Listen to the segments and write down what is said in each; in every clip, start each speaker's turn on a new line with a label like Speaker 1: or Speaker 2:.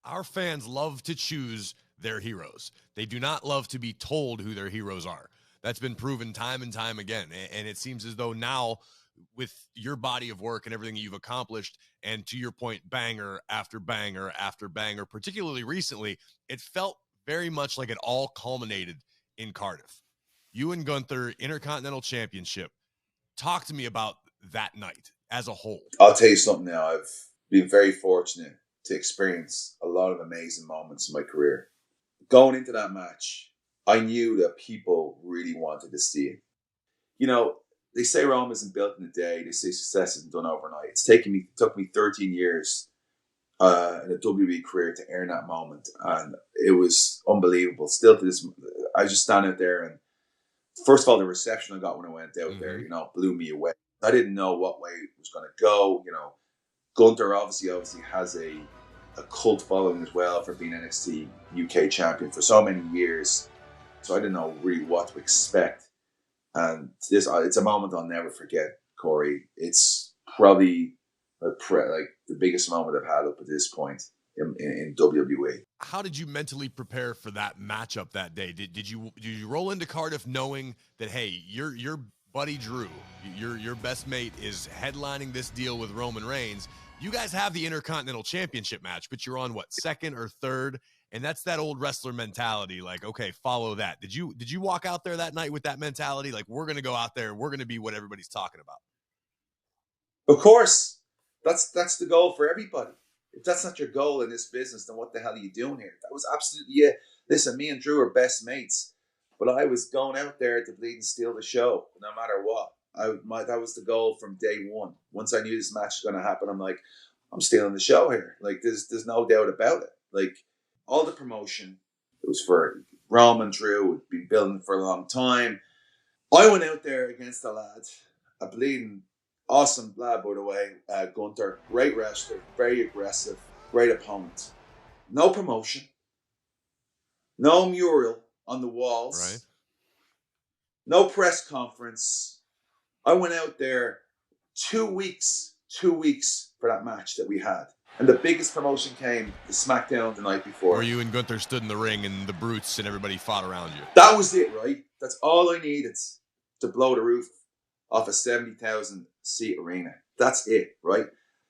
Speaker 1: Our fans love to choose their heroes. They do not love to be told who their heroes are. That's been proven time and time again. And it seems as though now, with your body of work and everything you've accomplished, and to your point, banger after banger after banger, particularly recently, it felt very much like it all culminated in Cardiff. You and Gunther, Intercontinental Championship. Talk to me about that night as a whole.
Speaker 2: I'll tell you something now. I've been very fortunate to experience a lot of amazing moments in my career. Going into that match, I knew that people really wanted to see it. You know, they say Rome isn't built in a day. They say success isn't done overnight. It took me 13 years in a WWE career to earn that moment, and it was unbelievable. Still to this, I just stand out there, and first of all, the reception I got when I went out there, blew me away. I didn't know what way it was going to go. Gunther obviously has a cult following as well for being NXT UK champion for so many years. So I didn't know really what to expect. And it's a moment I'll never forget, Corey. It's probably like the biggest moment I've had up at this point in WWE.
Speaker 1: How did you mentally prepare for that matchup that day? Did you roll into Cardiff knowing that, hey, your buddy Drew, your best mate, is headlining this deal with Roman Reigns? You guys have the Intercontinental Championship match, but you're on what, second or third? And that's that old wrestler mentality. Like, okay, follow that. Did you walk out there that night with that mentality? Like, we're going to go out there. We're going to be what everybody's talking about.
Speaker 2: Of course, that's the goal for everybody. If that's not your goal in this business, then what the hell are you doing here? That was absolutely it. Listen, me and Drew are best mates, but I was going out there to bleed and steal the show, no matter what. That was the goal from day one. Once I knew this match was going to happen, I'm like, I'm stealing the show here. Like, there's no doubt about it. Like, all the promotion, it was for Roman, Drew, had been building for a long time. I went out there against a lad, a bleeding awesome lad, by the way, Gunther, great wrestler, very aggressive, great opponent. No promotion, no mural on the walls,
Speaker 1: right?
Speaker 2: No press conference. I went out there 2 weeks for that match that we had. And the biggest promotion came to SmackDown the night before.
Speaker 1: Where you and Gunther stood in the ring and the brutes and everybody fought around you.
Speaker 2: That was it, right? That's all I needed to blow the roof off a 70,000 seat arena. That's it, right?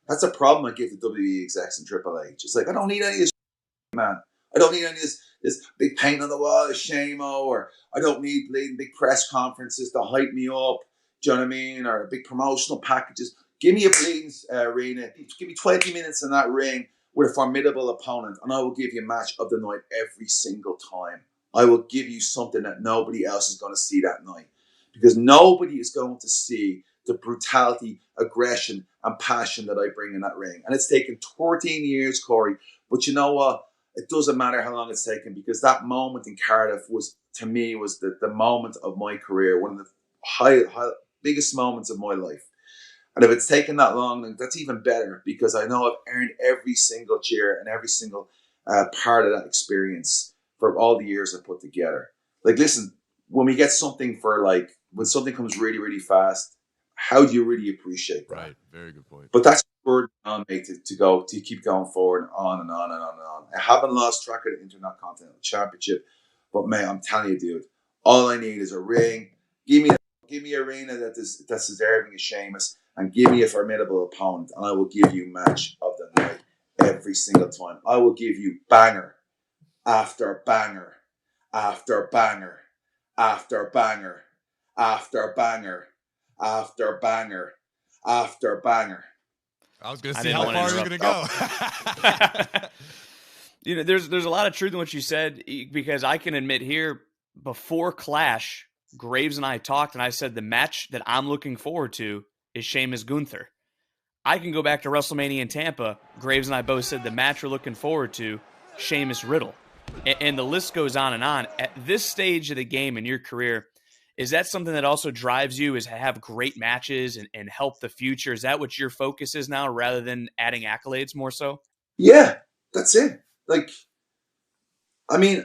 Speaker 2: That's a problem I give to WWE execs and Triple H. It's like, I don't need any of this, man. I don't need any of this big paint on the wall of Shamo, or I don't need bleeding big press conferences to hype me up. Do you know what I mean? Or big promotional packages. Give me a bleeding arena. Give me 20 minutes in that ring with a formidable opponent, and I will give you a match of the night every single time. I will give you something that nobody else is going to see that night. Because nobody is going to see the brutality, aggression, and passion that I bring in that ring. And it's taken 14 years, Corey. But you know what? It doesn't matter how long it's taken, because that moment in Cardiff was, to me, was the moment of my career, one of the biggest moments of my life. And if it's taken that long, then that's even better, because I know I've earned every single cheer and every single part of that experience for all the years I put together. Like, listen, when we get something when something comes really, really fast, how do you really appreciate that?
Speaker 1: Right, very good point.
Speaker 2: But that's the word on me to keep going forward and on and on and on and on. I haven't lost track of the Intercontinental Championship, but man, I'm telling you, dude, all I need is a ring. Give me a arena that's deserving of Sheamus, and give me a formidable opponent, and I will give you match of the night every single time. I will give you banger after banger after banger after banger after banger after banger after banger.
Speaker 1: I was going to see how far you're going to go.
Speaker 3: There's a lot of truth in what you said, because I can admit here, before Clash, Graves and I talked, and I said the match that I'm looking forward to is Sheamus Gunther. I can go back to WrestleMania in Tampa. Graves and I both said the match we're looking forward to, Sheamus Riddle. And the list goes on and on. At this stage of the game in your career, is that something that also drives you, is to have great matches and help the future? Is that what your focus is now, rather than adding accolades more so?
Speaker 2: Yeah, that's it. Like, I mean,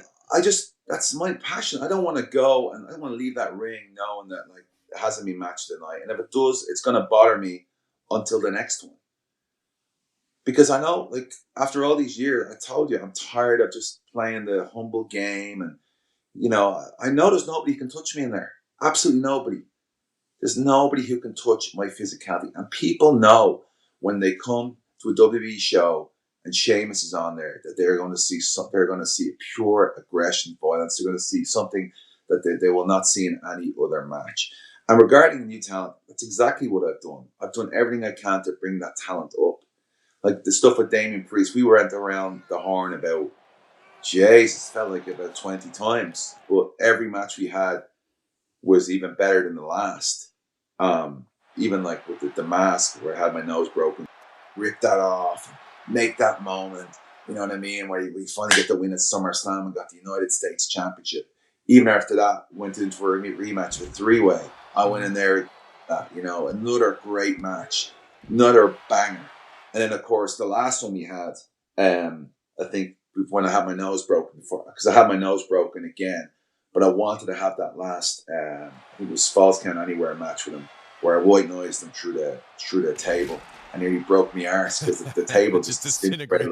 Speaker 2: that's my passion. I don't want to go, and I don't want to leave that ring knowing that, like, it hasn't been matched tonight. And if it does, it's going to bother me until the next one. Because I know, like, after all these years, I told you, I'm tired of just playing the humble game. And, I know there's nobody who can touch me in there. Absolutely nobody. There's nobody who can touch my physicality. And people know when they come to a WWE show and Sheamus is on there that they're going to see they're going to see pure aggression, violence. They're going to see something that they will not see in any other match. And regarding the new talent, that's exactly what I've done. I've done everything I can to bring that talent up. Like the stuff with Damian Priest, we went around the horn about, Jesus, felt like about 20 times. But every match we had was even better than the last. Even like with the mask where I had my nose broken, rip that off, make that moment, you know what I mean, where we finally get the win at SummerSlam and got the United States Championship. Even after that, went into a rematch with three-way. I went in there, another great match, another banger. And then, of course, the last one we had, I think when I had my nose broken before, because I had my nose broken again, but I wanted to have that last, I think it was Falls Count Anywhere match with him, where I white noised him through the table, and nearly broke my arse because the table just disintegrated.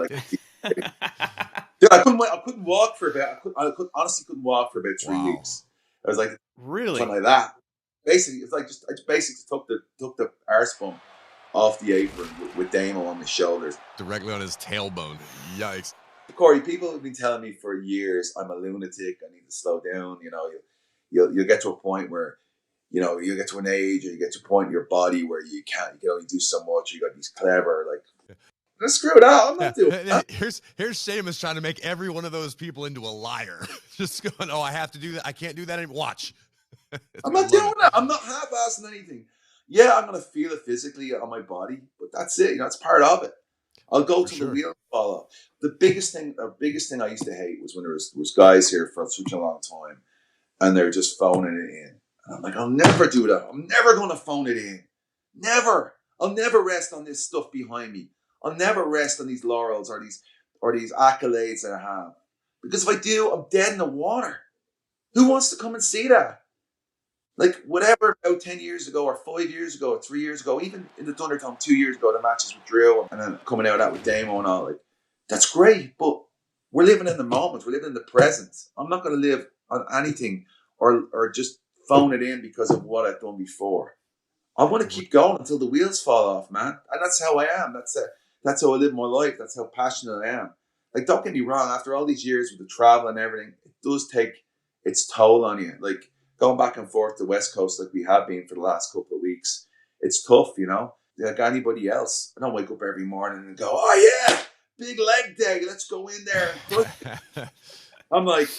Speaker 2: Dude, I couldn't walk for about. I honestly couldn't walk for about 3 weeks. I was like,
Speaker 3: really,
Speaker 2: something like that. Basically, it's like I just basically took the arse bump off the apron with Damo on my shoulders,
Speaker 1: directly on his tailbone. Yikes!
Speaker 2: Corey, people have been telling me for years I'm a lunatic. I need to slow down. You'll get to a point where, you get to an age, or you get to a point in your body where you can only do so much. You got to be clever, like. Screw it out. I'm not doing that.
Speaker 1: Here's Sheamus trying to make every one of those people into a liar. Just going, I have to do that. I can't do that anymore. Watch.
Speaker 2: I'm not doing that. I'm not half-assing anything. Yeah, I'm going to feel it physically on my body, but that's it. It's part of it. I'll go to the wheel and fall off. The biggest thing I used to hate was when there was guys here for such a long time, and they're just phoning it in. And I'm like, I'll never do that. I'm never going to phone it in. Never. I'll never rest on this stuff behind me. I'll never rest on these laurels or these accolades that I have. Because if I do, I'm dead in the water. Who wants to come and see that? Like, whatever, about 10 years ago or 5 years ago or 3 years ago, even in the Thunderdome 2 years ago, the matches with Drew and then coming out of that with Damo and all, like, that's great, but we're living in the moment. We're living in the present. I'm not going to live on anything or just phone it in because of what I've done before. I want to keep going until the wheels fall off, man. And that's how I am. That's how I live my life. That's how passionate I am. Like, don't get me wrong. After all these years with the travel and everything, it does take its toll on you. Like, going back and forth to the West Coast like we have been for the last couple of weeks, it's tough, Like anybody else. I don't wake up every morning and go, oh, yeah, big leg day. Let's go in there. I'm like,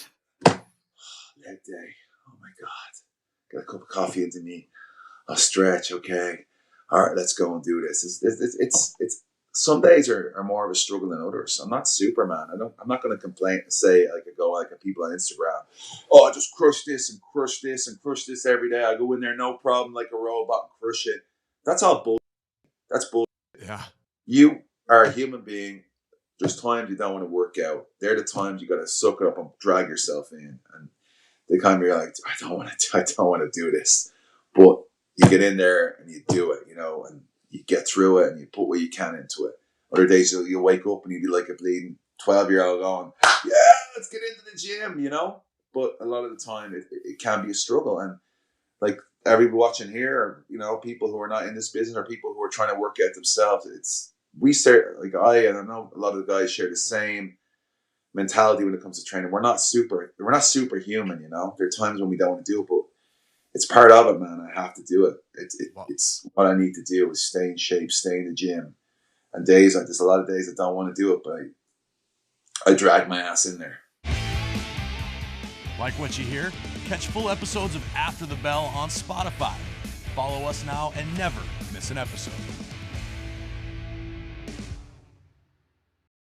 Speaker 2: leg day. Oh, my God. Got a cup of coffee into me. I'll stretch, okay. All right, let's go and do this. It's some days are more of a struggle than others. I'm not Superman. I'm not going to complain and say like people on Instagram. Oh, I just crush this and crush this and crush this every day. I go in there no problem like a robot and crush it. That's all bull. That's bull.
Speaker 1: Yeah.
Speaker 2: You are a human being. There's times you don't want to work out. They're the times you got to suck it up and drag yourself in. And they kind of be like, I don't want to do this, but you get in there and you do it, and you get through it and you put what you can into it. Other days you'll wake up and you'll be like a bleeding 12-year-old going, yeah, let's get into the gym, But a lot of the time it can be a struggle. And like everybody watching here, people who are not in this business or people who are trying to work out themselves, I know a lot of the guys share the same mentality when it comes to training. We're not superhuman, There are times when we don't want to do it, but it's part of it, man. I have to do it. It's what I need to do is stay in shape, stay in the gym. And there's a lot of days I don't want to do it, but I drag my ass in there.
Speaker 4: Like what you hear? Catch full episodes of After the Bell on Spotify. Follow us now and never miss an episode.